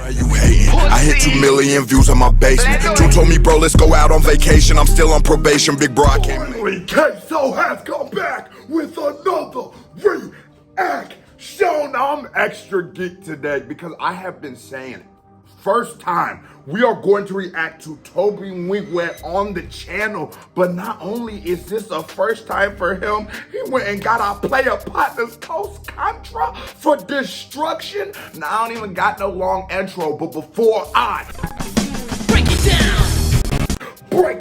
You hating? I hit 2 million views on my basement. June told me, bro, let's go out on vacation. I'm still on probation, big bro. I can't. Finally, Queso has come back with another reaction. I'm extra geek today because I have been saying it. First time we are going to react to TOBE NWIGWE on the channel, but not only is this a first time for him, he went and got our player partners coast Contra for destruction. Now I don't even got no long intro, but before I break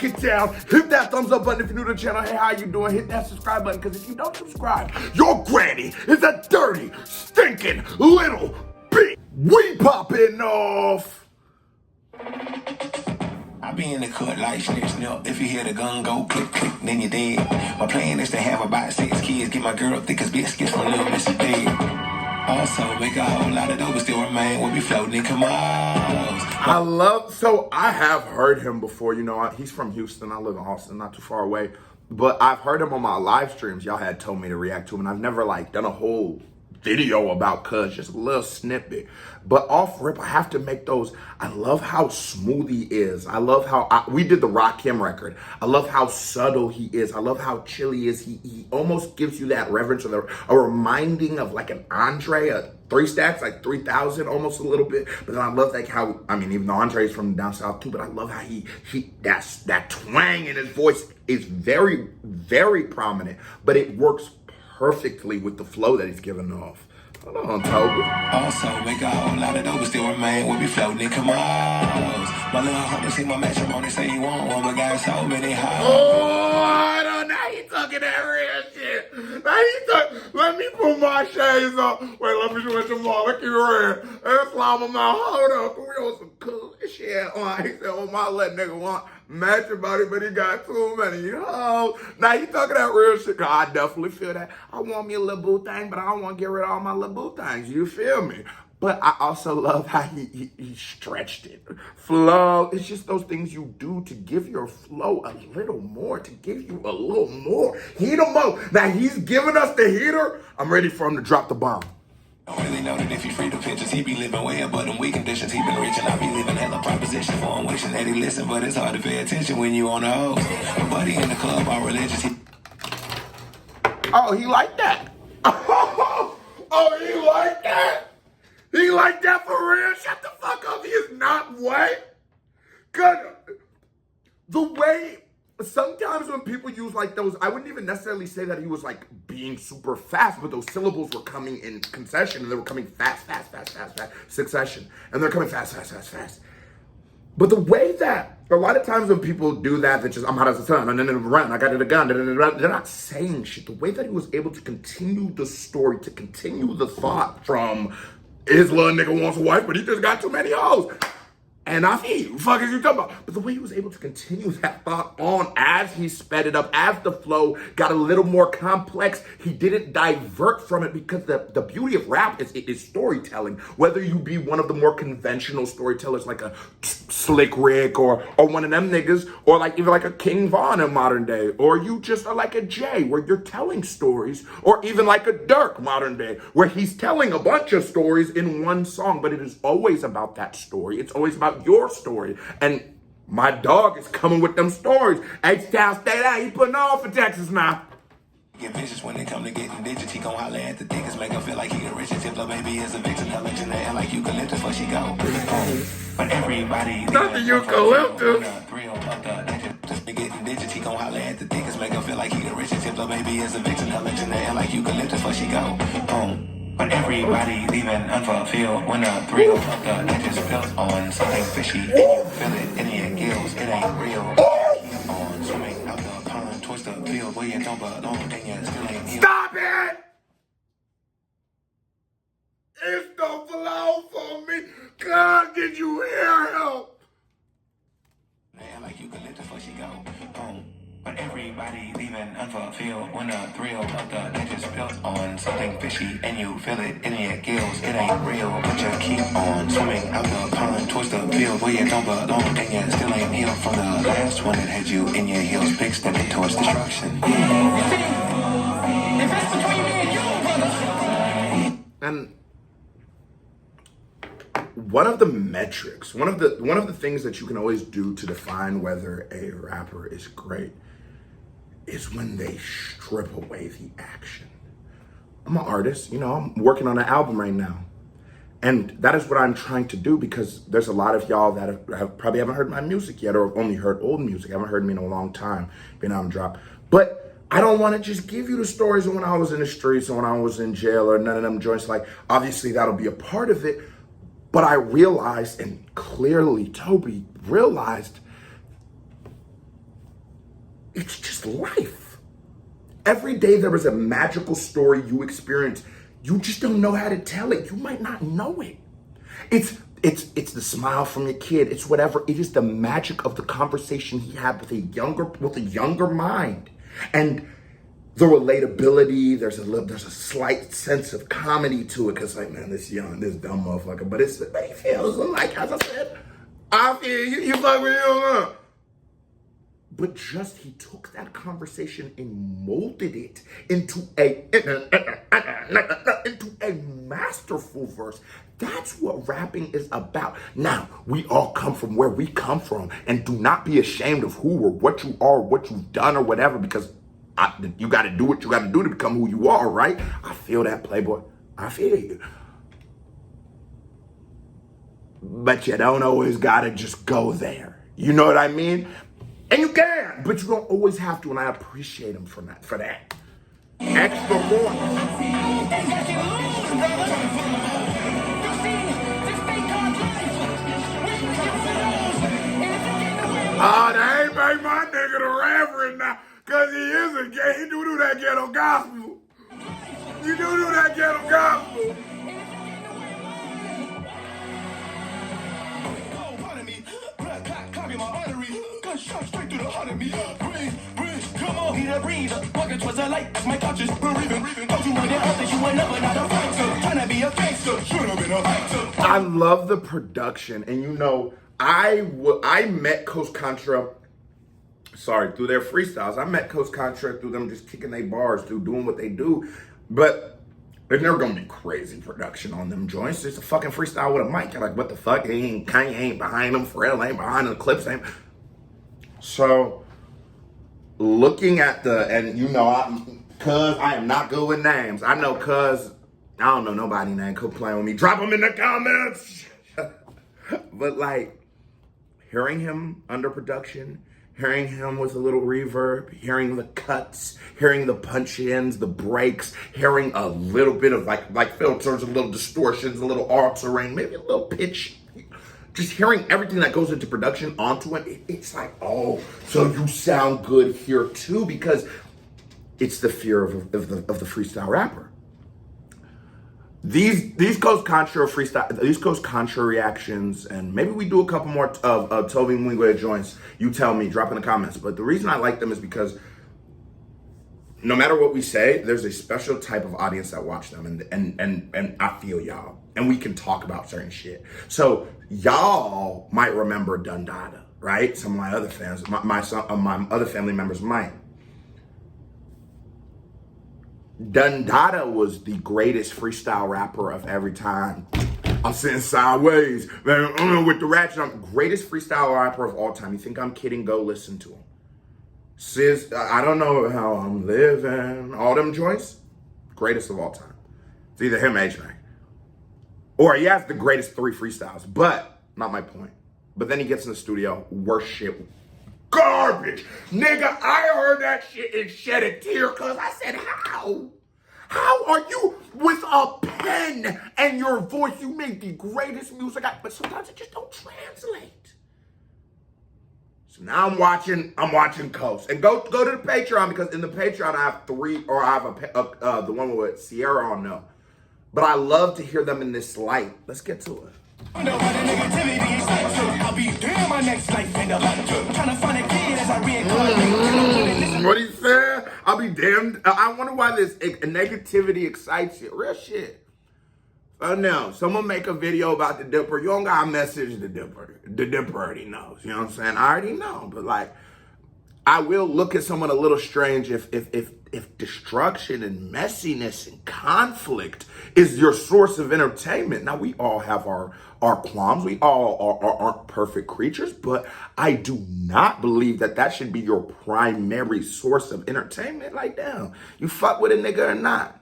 it down, hit that thumbs up button if you're new to the channel. Hey, how you doing? Hit that subscribe button, because if you don't subscribe, your granny is a dirty, stinking little bitch. We popping off. I be in the cut like snip snip. If you hear the gun go click click, then you're dead. My plan is to have about 6 kids, get my girl thick as biscuits from Little Missy Dead. Also make a whole lot of dough, but still remain. We'll be floating in Camos. I have heard him before. You know, he's from Houston. I live in Austin, not too far away. But I've heard him on my live streams. Y'all had told me to react to him, and I've never like done a whole video about Cuz, just a little snippet. But off rip, I have to make those. I love how smooth he is. I love how we did the Rakim record. I love how subtle he is. I love how chill he is. He almost gives you that reverence or a reminding of like an Andre, a 3 Stacks, like 3000 almost a little bit. But then I love like how, I mean, even though Andre's from down south too, but I love how that twang in his voice is very, very prominent, but it works perfectly with the flow that he's giving off. Hold on, Tobe. Also make a whole lot of dough, but still remain. We'll be floating in Camos. My little homie see my matrimony, say he want one, but got so many hoes. Oh, I don't know. He talking that real shit. Now he talk. Let me put my shades on. Wait, let me switch them on. Look at red. Let's slime them out. Hold up. We on some cool shit. He said, oh, my little nigga want matrimony, but he got too many hoes. Now he talking that real shit. Cause I definitely feel that. I want me a little boo thing, but I don't want to get rid of all my little boo things. You feel me? But I also love how he stretched it. Flow, it's just those things you do to give your flow a little more, to give you a little more. Heat him up. Now he's giving us the heater. I'm ready for him to drop the bomb. I don't really know that if he free the pictures, he be living way above them weak conditions. He been rich and I be living hella proposition for him, wishing that he listen, but it's hard to pay attention when you on the hose. My buddy in the club all religious. Oh, he like that. Oh, he like that. He like that for real? Shut the fuck up. He is not what? Cause the way, sometimes when people use like those, I wouldn't even necessarily say that he was like being super fast, but those syllables were coming in concession and they were coming fast, succession. And they're coming fast. But the way that, a lot of times when people do that, that just, I'm hot as the sun, and then run, I got it a gun, they're not saying shit. The way that he was able to continue the story, to continue the thought from, his little nigga wants a wife, but he just got too many hoes. And I feel, what the fuck is you talking about? But the way he was able to continue that thought on as he sped it up, as the flow got a little more complex, he didn't divert from it, because the beauty of rap is storytelling. Whether you be one of the more conventional storytellers like a Slick Rick or one of them niggas, or like even like a King Von in modern day, or you just are like a Jay where you're telling stories, or even like a Dirk modern day where he's telling a bunch of stories in one song, but it is always about that story. It's always about your story. And my dog is coming with them stories. H-Town, stay down. He putting on for Texas now. Get vicious when it come to getting digits. He gon' holler at the thickest, make her feel like he the richest. Tip her baby is a victim, hella in the air like eucalyptus before she go. But everybody, not the eucalyptus. Just be getting digits. He gon' holler at the thickest, make her feel like he the richest. Tip her baby is a victim, hella in the air like eucalyptus before she go. But everybody leaving unfulfilled when a thrill of the edges built on something fishy. And you feel it in your gills, it ain't real. Keep on swimming out the pond towards the field where you don't belong and you still ain't here. Stop it! It's the flow for me. God, did you hear him? Man, like you can lift before she go home. But everybody leaving unfulfilled when a thrill of the edges built on something fishy and you feel it in your gills. It ain't real, but you keep on swimming out the pond towards the field where you don't belong and you still ain't healed from the last one that had you in your heels, big stepping towards destruction. And one of the metrics, one of the things that you can always do to define whether a rapper is great is when they strip away the action. I'm an artist, you know, I'm working on an album right now. And that is what I'm trying to do, because there's a lot of y'all that probably haven't heard my music yet, or only heard old music. Haven't heard me in a long time, been on drop. But I don't want to just give you the stories of when I was in the streets or when I was in jail or none of them joints. Like, obviously that'll be a part of it. But I realized, and clearly Tobe realized, it's just life. Every day there is a magical story you experience. You just don't know how to tell it. You might not know it. It's the smile from your kid. It's whatever. It is the magic of the conversation he had with a younger mind, and the relatability. There's a slight sense of comedy to it, because like, man, this dumb motherfucker. But it feels like, as I said, I feel you fuck with you. But just he took that conversation and molded it into a masterful verse. That's what rapping is about. Now, we all come from where we come from, and do not be ashamed of who or what you are, or what you've done or whatever, because you got to do what you got to do to become who you are, right? I feel that, Playboy. I feel you. But you don't always got to just go there. You know what I mean? And you can, but you don't always have to, and I appreciate him for that. Extra more. They ain't make my nigga the reverend now, because he is a gay. He do that ghetto gospel. You do that ghetto gospel. Shot straight through the heart of me. Breathe, come on. Need a breather. Walking towards the light. My conscience breathing. Don't you want the others? You ain't never not a fighter. Trying to be a gangster. Should have been a fighter. I love the production, and you know, I met Coach Contra. Through their freestyles. I met Coach Contra through them just kicking their bars, through doing what they do. But there's never gonna be crazy production on them joints. It's a fucking freestyle with a mic. You're like, what the fuck? Kanye ain't behind them. Pharrell ain't behind them. Clips ain't. So, looking at and you know, cuz I am not good with names. I know cuz, I don't know nobody name. Could play with me. Drop them in the comments. But like, hearing him under production, hearing him with a little reverb, hearing the cuts, hearing the punch-ins, the breaks, hearing a little bit of like filters, a little distortions, a little altering, maybe a little pitch. Just hearing everything that goes into production onto it, it's like, oh, so you sound good here too, because it's the fear of the freestyle rapper. These Coast Contra freestyle, these Coast Contra reactions, and maybe we do a couple more of TOBE NWIGWE joints. You tell me, drop in the comments. But the reason I like them is because no matter what we say, there's a special type of audience that watch them, and I feel y'all, and we can talk about certain shit. So y'all might remember Dundada, right? Some of my other fans, my other family members might. Dundada was the greatest freestyle rapper of every time. I'm sitting sideways, man, with the ratchet. I'm greatest freestyle rapper of all time. You think I'm kidding? Go listen to him. Sis, I don't know how I'm living. All them joints, greatest of all time. It's either him or H-Man. Or he has the greatest 3 freestyles, but not my point. But then he gets in the studio, worst shit. Garbage. Nigga, I heard that shit and shed a tear because I said, how? How are you with a pen and your voice? You make the greatest music, but sometimes it just don't translate. So now I'm watching Coast. And go to the Patreon, because in the Patreon I have 3, or I have the one with Sierra on now. But I love to hear them in this light. Let's get to it. What he said? I'll be damned. I wonder why this negativity excites you. Real shit. No, someone make a video about the Dipper. You don't gotta message the Dipper. The Dipper already knows. You know what I'm saying? I already know. But like, I will look at someone a little strange if if destruction and messiness and conflict is your source of entertainment, now we all have our qualms. We all aren't perfect creatures, but I do not believe that that should be your primary source of entertainment. Like, damn, you fuck with a nigga or not?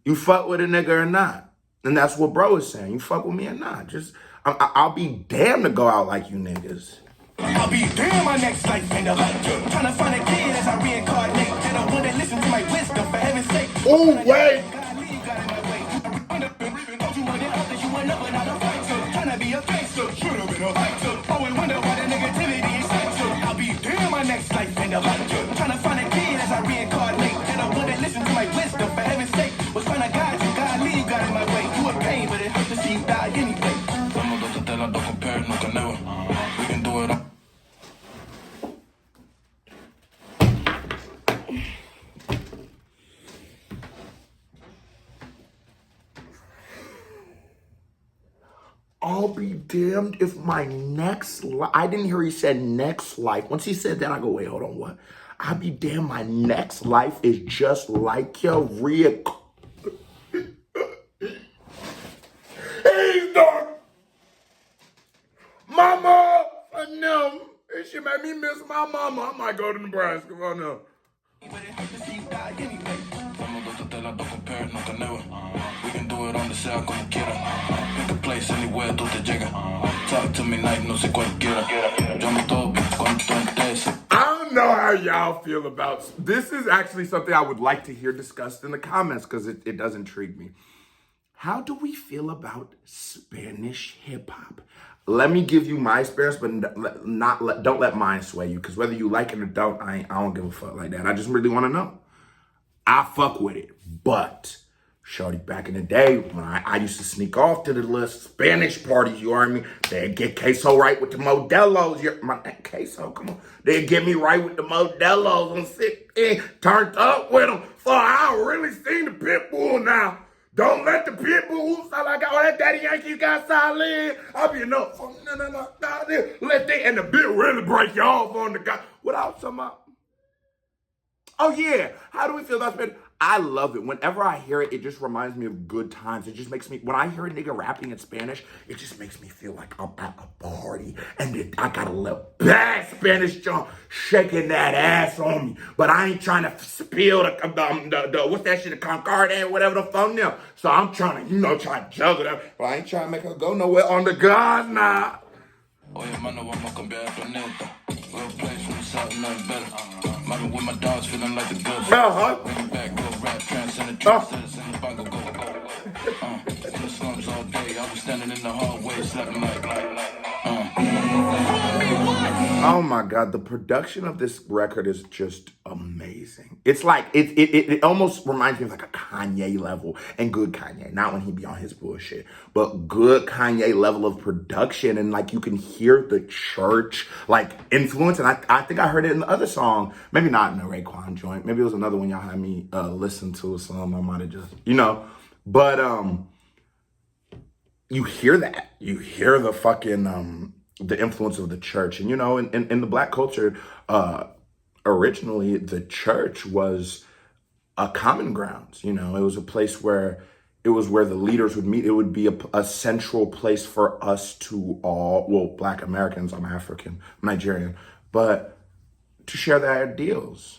You fuck with a nigga or not? And that's what bro is saying. You fuck with me or not? Just, I'll be damned to go out like you niggas. I'll be damn my next life in the light. Trying to find a kid as I reincarnate. And I want to listen to my wisdom for heaven's sake. Oh, wait. Trying to be a gangster. Should have been a fighter. Always wonder why the negativity is so. I'll be damn my next life in the light. Trying to find a kid as I reincarnate. And I want to listen to my wisdom for heaven's sake. Was trying to guide you, God leave, got in my way. You a pain, but it hurts to see you die anyway. Don't compare, no can never. We can do it all. I'll be damned if my next life, I didn't hear he said next life. Once he said that, I go, wait, hold on, what? I'll be damned my next life is just like your real. He's done. Mama, no. It should make me miss my mama. I might go to Nebraska. Oh, no. But it hurts to see you die anyway. Don't compare, no can never. We can do it on the cell, como quiera. Pick a place anywhere, tú te llega. Talk to me night, no sé cualquiera. Yo me toco cuanto antes. I don't know how y'all feel about this. Is actually something I would like to hear discussed in the comments because it does intrigue me. How do we feel about Spanish hip hop? Let me give you my experience, but don't let mine sway you, because whether you like it or don't, I don't give a fuck like that. I just really want to know. I fuck with it, but shorty, back in the day when I used to sneak off to the little Spanish parties, you heard me? They'd get queso right with the Modelos. My queso, come on. They'd get me right with the Modelos. I'm sick, turned up with them. So I really seen the pit bull now. Don't let the pit bull sound like all that Daddy Yankee got silent. I'll be enough. No. Let they and the bit really break you off on the guy. What else am I? Oh yeah, how do we feel about Spanish? I love it. Whenever I hear it, it just reminds me of good times. It just makes me, when I hear a nigga rapping in Spanish, it just makes me feel like I'm at a party. And then I got a little bad Spanish junk shaking that ass on me. But I ain't trying to spill the what's that shit, the Concordia or whatever the phone now. So I'm trying to, trying to juggle them. But I ain't trying to make her go nowhere on the guard now. Oye, mano, vamos a cambiar el planeta. Little place from the south, nothing better. Mobbing with my dogs, feeling like the good. Bring back, go rap, transcendent, citizens, bongo, go. In the slums all day, I'll be standing in the hallway, slapping Oh my God, the production of this record is just amazing. It's like, it almost reminds me of like a Kanye level, and good Kanye, not when he be on his bullshit, but good Kanye level of production, and like you can hear the church like influence, and I think I heard it in the other song, maybe not in the Raekwon joint, maybe it was another one y'all had me listen to, a song I might have just, but you hear that, you hear the fucking, the influence of the church. And, in the Black culture, originally the church was a common ground. It was a place where it was where the leaders would meet. It would be a central place for us to all, well, Black Americans, I'm African, I'm Nigerian, but to share their ideals.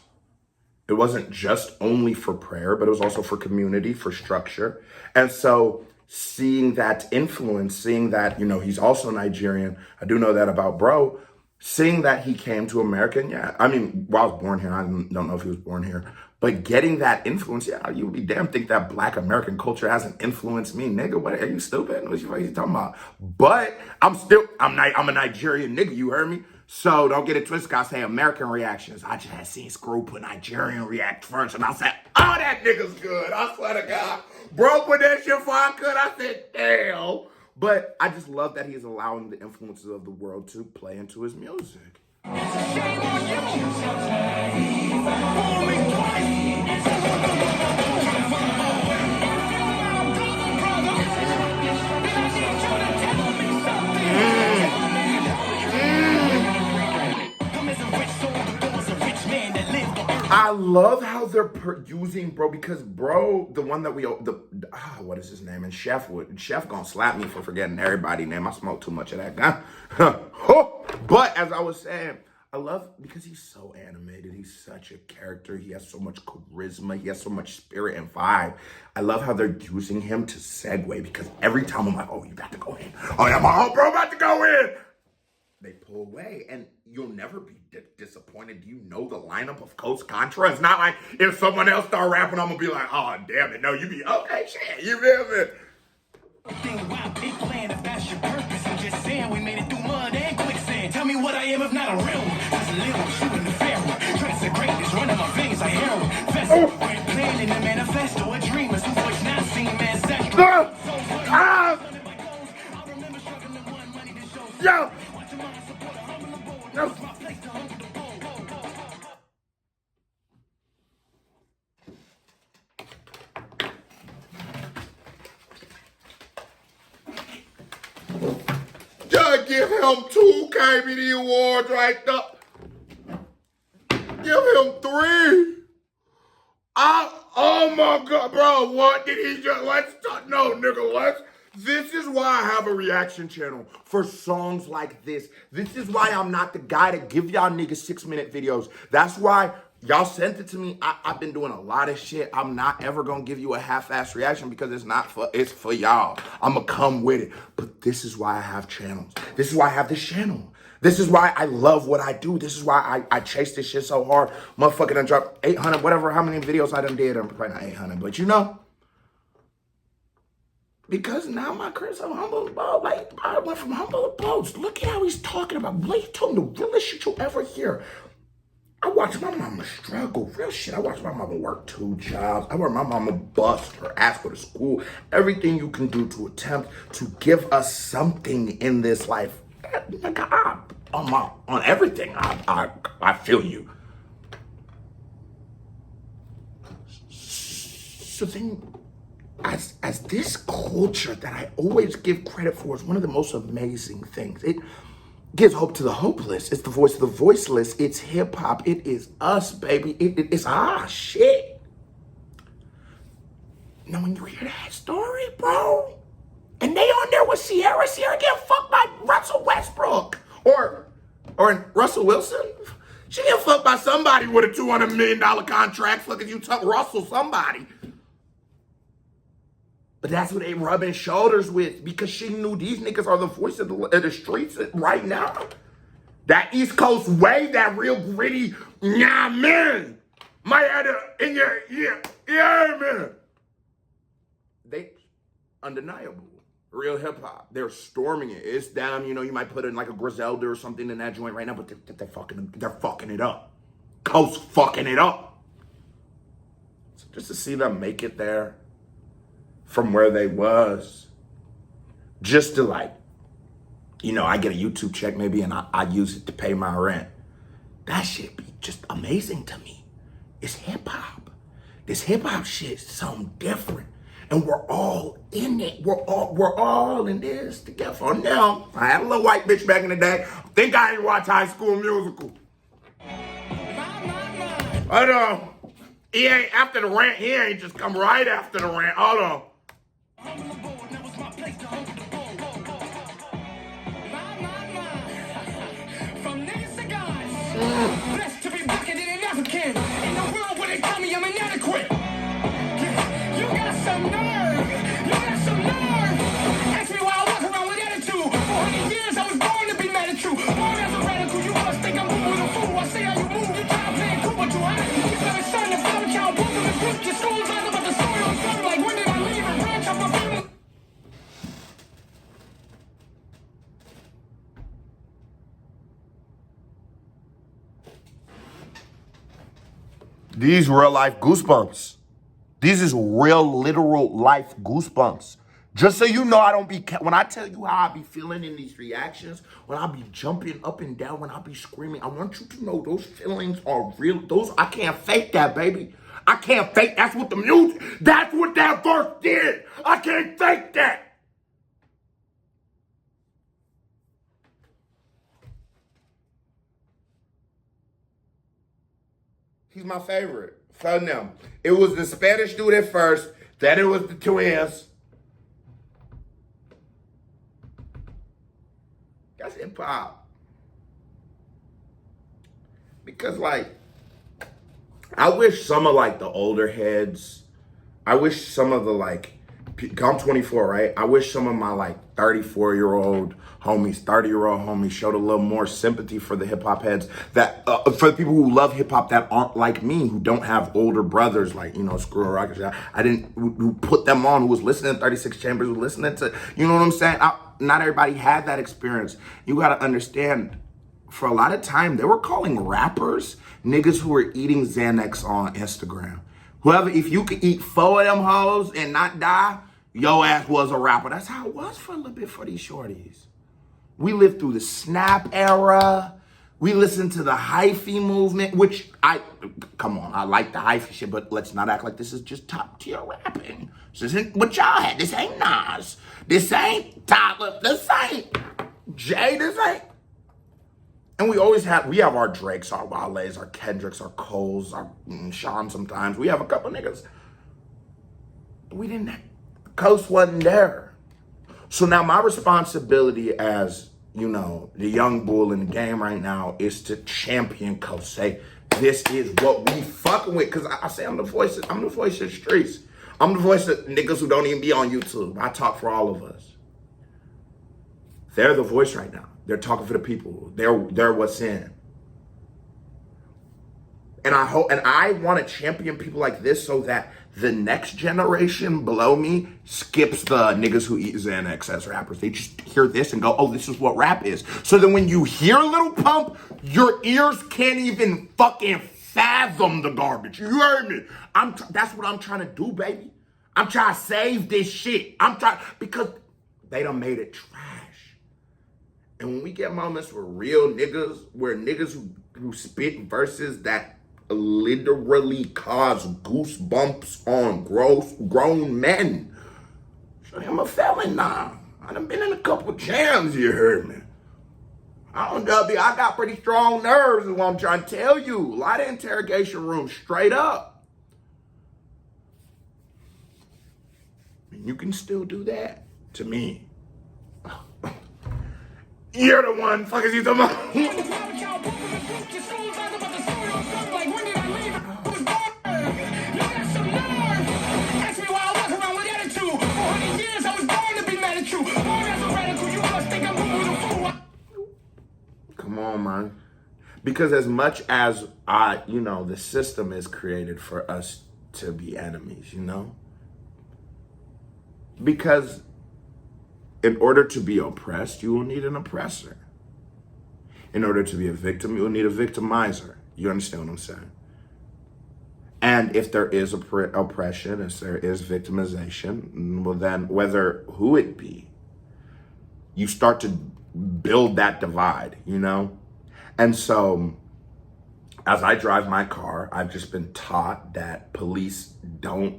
It wasn't just only for prayer, but it was also for community, for structure. And so seeing that influence, seeing that, he's also Nigerian. I do know that about bro. Seeing that he came to America, and well, I was born here. I don't know if he was born here. But getting that influence, you would be damn think that Black American culture hasn't influenced me. Nigga, what, are you stupid? What you talking about? But I'm a Nigerian nigga, you heard me? So don't get it twisted, I say American reactions. I just had seen Screw put Nigerian react first, and I said, oh, that nigga's good. I swear to God. Bro put that shit before I could. I said, damn. But I just love that he's allowing the influences of the world to play into his music. I love how how they're using, bro, because, bro, the one that what is his name? And Chef gonna slap me for forgetting everybody's name. I smoke too much of that gun. But as I was saying, I love, because he's so animated. He's such a character. He has so much charisma. He has so much spirit and vibe. I love how they're using him to segue, because every time I'm like, oh, you about to go in. Oh, yeah, my bro about to go in. They pull away, and you'll never be disappointed. You know the lineup of Coach Contra. It's not like if someone else start rapping, I'm going to be like, oh, damn it. No, you be, okay, shit, you feel me? Big plan, if that's your purpose. I'm just saying we made it through mud and quicksand. Tell me what I am if not a real one. That's a little one, shooting the fair one. Tracks of greatness running my veins like heroin. Vessel, great plan in the manifesto. A dreamers who voice not seen man sacrifice. Yo! No. Just give him 2 KBD awards right there. Give him 3. Oh my God, bro, what did he just, no, nigga, this is why I have a reaction channel for songs like this. This is why I'm not the guy to give y'all niggas 6-minute videos. That's why y'all sent it to me. I've been doing a lot of shit. I'm not ever gonna give you a half-ass reaction because it's for y'all. I'ma come with it. But this is why I have channels. This is why I have this channel. This is why I love what I do. This is why I chase this shit so hard. Motherfucker done dropped 800, whatever, how many videos I done did. I'm probably not 800, but you know. Because now my career's so humble, bro. Like, I went from humble to boast. Look at how he's talking about. Like, he told me the realest shit you'll ever hear. I watched my mama struggle. Real shit. I watched my mama work 2 jobs. I watched my mama bust her ass go to school. Everything you can do to attempt to give us something in this life. Nigga, on everything, I feel you. So then, as this culture that I always give credit for is one of the most amazing things. It gives hope to the hopeless. It's the voice of the voiceless. It's hip hop. It is us, baby. It's shit. Now, when you hear that story, bro, and they on there with Sierra getting fucked by Russell Westbrook or Russell Wilson. She getting fucked by somebody with a $200 million contract. Fucking you took Russell somebody. But that's what they rubbing shoulders with, because she knew these niggas are the voice of the streets right now. That East Coast way, that real gritty, yeah, man. Yeah, man. They undeniable. Real hip hop. They're storming it. It's them, you might put in like a Griselda or something in that joint right now, but they're fucking it up. Coast fucking it up. So just to see them make it there from where they was, just to I get a YouTube check maybe and I use it to pay my rent. That shit be just amazing to me. It's hip hop. This hip hop shit is something different. And we're all in it. We're all in this together. Now, I had a little white bitch back in the day. Think I ain't watch High School Musical. Hold on. He ain't after the rant. He ain't just come right after the rant. Hold on. Blessed to be bucketed in African. In the world where they tell me I'm inadequate. You got some nerve. You got some nerve. Ask me why I walk around with attitude. 400 years I was born to be mad at you. Born as a radical. You must think I'm moving a fool. I say how you move. You try to play cool, but you ain't. You better shut the phone count. Boom, and flip your schools out about the story on film. Like, when did I leave and branch out my family? These real life goosebumps. These is real literal life goosebumps. Just so you know, I don't be, when I tell you how I be feeling in these reactions, when I be jumping up and down, when I be screaming, I want you to know those feelings are real. I can't fake that, baby. I can't fake, that's what that verse did. I can't fake that. He's my favorite. So no, it was the Spanish dude at first, then it was the twins. That's hip hop. Because like, I wish some of like the older heads, I wish some of the like, I'm 24, right? I wish some of my like 34-year-old homies, 30-year-old homies showed a little more sympathy for the hip hop heads that, for the people who love hip hop that aren't like me, who don't have older brothers like, you know, Screw Rocket. Who put them on, who was listening to 36 Chambers, who listening to, you know what I'm saying? Not everybody had that experience. You gotta understand, for a lot of time, they were calling rappers niggas who were eating Xanax on Instagram. Whoever, if you could eat 4 of them hoes and not die, your ass was a rapper. That's how it was for a little bit for these shorties. We lived through the Snap era. We listened to the hyphy movement, which come on, I like the hyphy shit, but let's not act like this is just top tier rapping. This isn't what y'all had. This ain't Nas. This ain't Tyler. This ain't Jay. This ain't. And we have our Drakes, our Wales, our Kendricks, our Coles, our Sean sometimes. We have a couple niggas. But we didn't, Coast wasn't there. So now my responsibility as, you know, the young bull in the game right now is to champion Coast. Say, this is what we fucking with. Because I say I'm the voice of the streets. I'm the voice of niggas who don't even be on YouTube. I talk for all of us. They're the voice right now. They're talking for the people. They're what's in. And I want to champion people like this so that the next generation below me skips the niggas who eat Xanax as rappers. They just hear this and go, oh, this is what rap is. So then when you hear Lil Pump, your ears can't even fucking fathom the garbage. You heard me? That's what I'm trying to do, baby. I'm trying to save this shit. Because they done made it trash. And when we get moments where niggas who spit verses that literally cause goosebumps on grown men. I'm a felon now. I done been in a couple jams, you heard me. I got pretty strong nerves is what I'm trying to tell you. A lot of interrogation rooms, straight up. And you can still do that to me. You're the one, fuckers, you the one. Come on, man. Because as much as the system is created for us to be enemies, you know? Because in order to be oppressed, you will need an oppressor. In order to be a victim, you will need a victimizer. You understand what I'm saying? And if there is oppression, if there is victimization, well then, who it be, you start to build that divide, you know? And so, as I drive my car, I've just been taught that police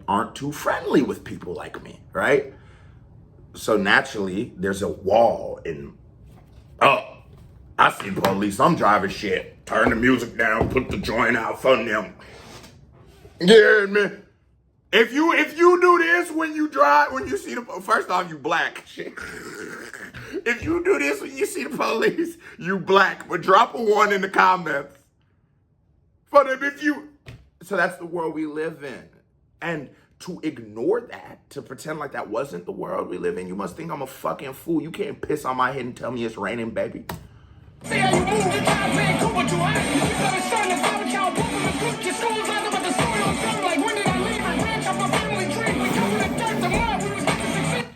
aren't too friendly with people like me, right? So naturally, there's a wall I see police, I'm driving shit. Turn the music down, put the joint out for them. Yeah, man. If you do this when you drive, when you see first off, you black. If you do this when you see the police, you black. But drop a 1 in the comments. For them, so that's the world we live in. And to ignore that, to pretend like that wasn't the world we live in, you must think I'm a fucking fool. You can't piss on my head and tell me it's raining, baby. See how you move the time, man, come what you ask. You gotta start to find y'all, pooping the book, your soul's out about the story on film, like when did I leave and branch out my family tree? We come with a dirt to mud, we was meant to succeed.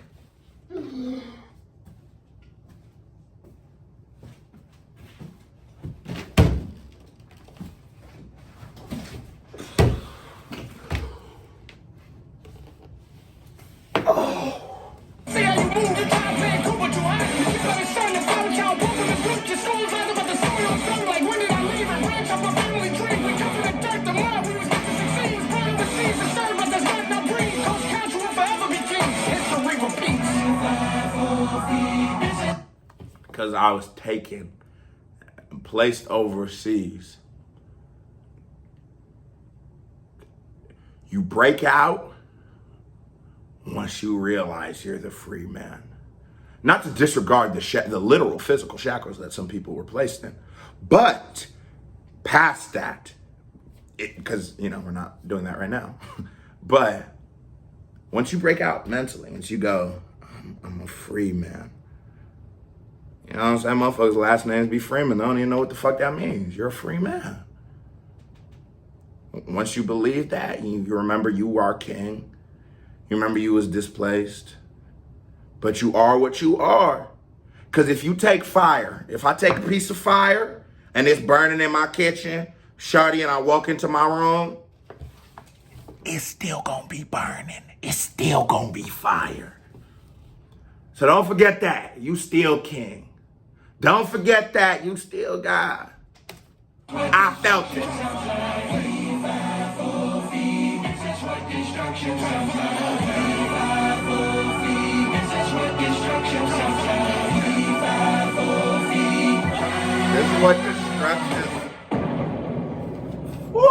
See how you move the time, man, come what you ask. You gotta start to find y'all, pooping the book, your soul's out about the story on film, like when did I leave and branch out my family tree? We come with a dirt to mud, we was meant to succeed. Burn the seeds and serve, but there's nothing I breathe. Coach Contra will forever be king. History repeats. Because I was taken and placed overseas You break out once you realize you're the free man. Not to disregard the literal physical shackles that some people were placed in, but past that, because, you know, we're not doing that right now. But once you break out mentally, once you go, I'm a free man. You know what I'm saying? Motherfuckers' last names be Freeman. They don't even know what the fuck that means. You're a free man. Once you believe that, you remember you are king. You remember you was displaced. But you are what you are. Because if you take fire, if I take a piece of fire and it's burning in my kitchen, shawty, and I walk into my room, it's still gonna be burning. It's still gonna be fire. So don't forget that. You still king. Don't forget that. You still God. I felt it. This is what destruction. Woo!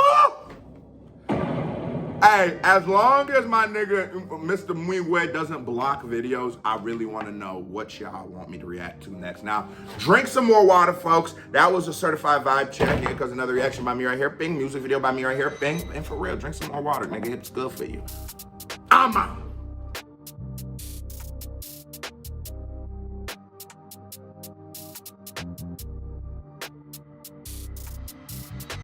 Hey, as long as my nigga, Mr. Mwigwe, doesn't block videos, I really want to know what y'all want me to react to next. Now, drink some more water, folks. That was a certified vibe check. Here comes another reaction by me right here. Bing. Music video by me right here. Bing. And for real, drink some more water, nigga. It's good for you. I'm out.